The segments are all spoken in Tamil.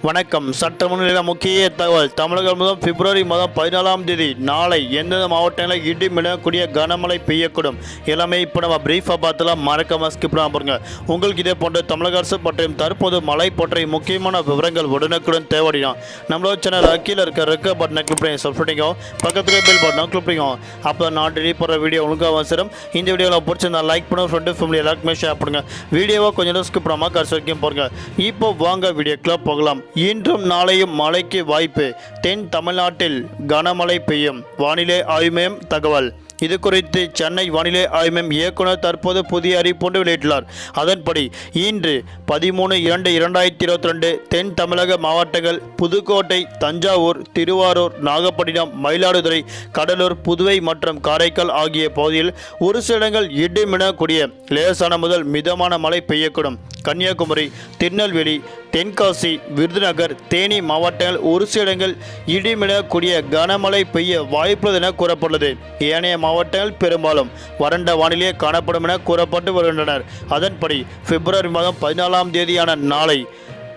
வணக்கம். சட்ட முன்னிலை முக்கிய தகவல். தமிழகம் முதல் பிப்ரவரி மாதம் 14ஆம் தேதி நாளை எந்தெந்த மாவட்டங்களில் இடி மின்னக்கூடிய கனமழை பெய்யக்கூடும் எல்லாமே இப்போ நம்ம பிரீஃபாக பார்த்துலாம். மறக்காம ஸ்கிப் பண்ணாம பாருங்க. உங்களுக்கு இதே போன்ற தமிழக அரசு பற்றியும் தற்போது மழை பற்றிய முக்கியமான விவரங்கள் உடனுக்குடன் தேவையா நம்மளோட சேனல் கீழே இருக்க ரெக்க பட்டனை கிளிக் பண்ணி சப்ஸ்கிரைப் பண்ணிக்கோ. பக்கத்தில் பெல் பட்டனை கிளிக் பண்ணிக்கோ. அப்போ நான் டெய்லி போகிற வீடியோ உங்களுக்கு அவசரம். இந்த வீடியோவில் பிடிச்சிருந்தா லைக் பண்ணுங்க, ஃப்ரெண்டு ஃபேமிலி எல்லாருக்குமே ஷேர் பண்ணுங்க. வீடியோவை கொஞ்சம் ஸ்கிப் பண்ணாமல் கடைசி வரைக்கும் பாருங்க. இப்போ வாங்க வீடியோக்குள்ள போகலாம். இன்றும் நாளையும் மழைக்கு வாய்ப்பு. தென் தமிழ்நாட்டில் கனமழை பெய்யும். வானிலை ஆய்வு மையம் தகவல். இது குறித்து சென்னை வானிலை ஆய்வு மையம் இயக்குனர் தற்போது புதிய அறிவிப்பு வெளியிட்டுள்ளார். அதன்படி இன்று 13/2/2022 தென் தமிழக மாவட்டங்கள் புதுக்கோட்டை, தஞ்சாவூர், திருவாரூர், நாகப்பட்டினம், மயிலாடுதுறை, கடலூர், புதுவை மற்றும் காரைக்கால் ஆகிய பகுதியில் ஒரு சில இடங்கள் இடி மின்னக்கூடிய லேசான முதல் மிதமான மழை பெய்யக்கூடும். கன்னியாகுமரி, திருநெல்வேலி, தென்காசி, விருதுநகர், தேனி மாவட்டங்கள் ஒரு சில இடங்கள் இடி மின்னக்கூடிய கனமழை பெய்ய வாய்ப்புள்ளது என கூறப்பட்டுள்ளது. ஏனைய மாவட்டங்கள் பெரும்பாலும் வறண்ட வானிலையே காணப்படும் என கூறப்பட்டு வருகின்றனர். அதன்படி பிப்ரவரி மாதம் 14ஆம் தேதியான நாளை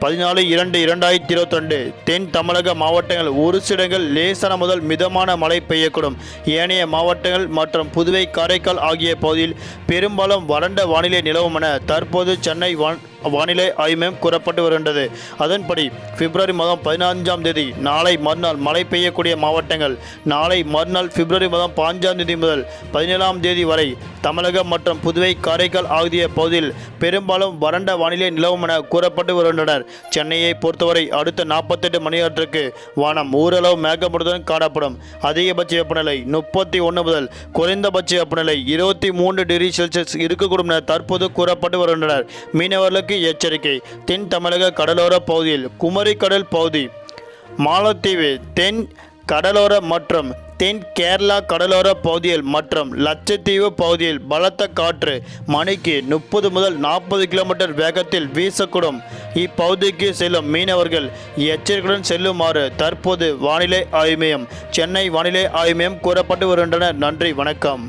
14/2/2022 தென் தமிழக மாவட்டங்கள் ஒரு சில இடங்கள் லேசான முதல் மிதமான மழை பெய்யக்கூடும். ஏனைய மாவட்டங்கள் மற்றும் புதுவை, காரைக்கால் ஆகிய பகுதியில் பெரும்பாலும் வறண்ட வானிலை நிலவும் என தற்போது சென்னை வானிலை ஆய்வு மையம் கூறப்பட்டு வருகின்றது. அதன்படி பிப்ரவரி மாதம் 14ஆம் தேதி நாளை மறுநாள் மழை பெய்யக்கூடிய மாவட்டங்கள். நாளை மறுநாள் பிப்ரவரி மாதம் 5ஆம் தேதி முதல் 17ஆம் தேதி வரை தமிழகம் மற்றும் புதுவை, காரைக்கால் ஆகிய பகுதியில் பெரும்பாலும் வறண்ட வானிலை நிலவும் என கூறப்பட்டு வருகின்றனர். சென்னையை பொறுத்தவரை அடுத்த 48 மணி நேரத்திற்கு வானம் ஓரளவு மேகமூட்டத்துடன் காணப்படும். அதிகபட்ச வெப்பநிலை 31 முதல் குறைந்தபட்ச வெப்பநிலை 23 டிகிரி செல்சியஸ் இருக்கக்கூடும் என தற்போது கூறப்பட்டு வருகின்றனர். மீனவர்களுக்கு எச்சரிக்கை. தென் தமிழக கடலோர பகுதியில் குமரி கடல் பகுதி, மாலத்தீவு, தென் கடலோர மற்றும் தென் கேரளா கடலோர பகுதியில் மற்றும் லட்சத்தீவு பகுதியில் பலத்த காற்று மணிக்கு 30 முதல் 40 கிலோமீட்டர் வேகத்தில் வீசக்கூடும். இப்பகுதிக்கு செல்லும் மீனவர்கள் எச்சரிக்கையுடன் செல்லுமாறு தற்போது வானிலை ஆய்வு மையம், சென்னை வானிலை ஆய்வு மையம் கூறப்பட்டு வருகின்றனர். நன்றி, வணக்கம்.